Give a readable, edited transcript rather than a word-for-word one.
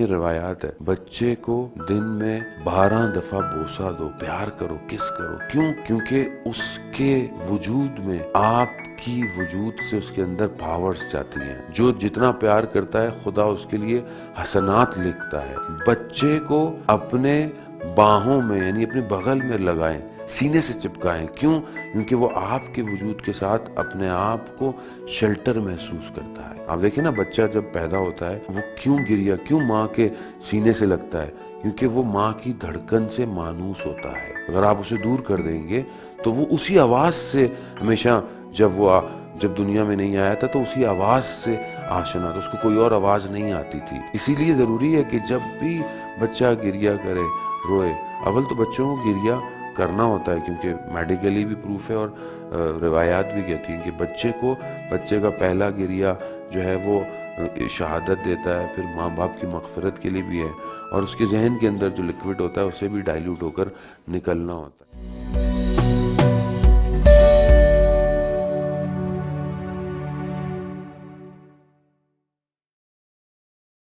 دیکھیں روایات ہے، بچے کو دن میں 12 دفعہ بوسہ دو، پیار کرو، کس کرو. کیوں؟ کیونکہ اس کے وجود میں آپ کی وجود سے اس کے اندر پاورز جاتی ہیں. جو جتنا پیار کرتا ہے خدا اس کے لیے حسنات لکھتا ہے. بچے کو اپنے باہوں میں یعنی اپنے بغل میں لگائیں، سینے سے چپکائیں. کیوں؟ کیونکہ وہ آپ کے وجود کے ساتھ اپنے آپ کو شیلٹر محسوس کرتا ہے. آپ دیکھیں نا بچہ جب پیدا ہوتا ہے وہ کیوں گریا، کیوں ماں کے سینے سے لگتا ہے؟ کیونکہ وہ ماں کی دھڑکن سے مانوس ہوتا ہے. اگر آپ اسے دور کر دیں گے تو وہ اسی آواز سے ہمیشہ جب دنیا میں نہیں آیا تھا تو اسی آواز سے آشنا تھا، اس کو کوئی اور آواز نہیں آتی تھی. اسی لیے ضروری ہے کہ جب بھی بچہ گریا کرے، روئے، اول تو بچوں کو گریا کرنا ہوتا ہے کیونکہ میڈیکلی بھی پروف ہے اور روایات بھی کہتی ہیں کہ بچے کا پہلا گریا جو ہے وہ شہادت دیتا ہے، پھر ماں باپ کی مغفرت کے لیے بھی ہے، اور اس کے ذہن کے اندر جو لکوڈ ہوتا ہے اسے بھی ڈائلیوٹ ہو کر نکلنا ہوتا ہے.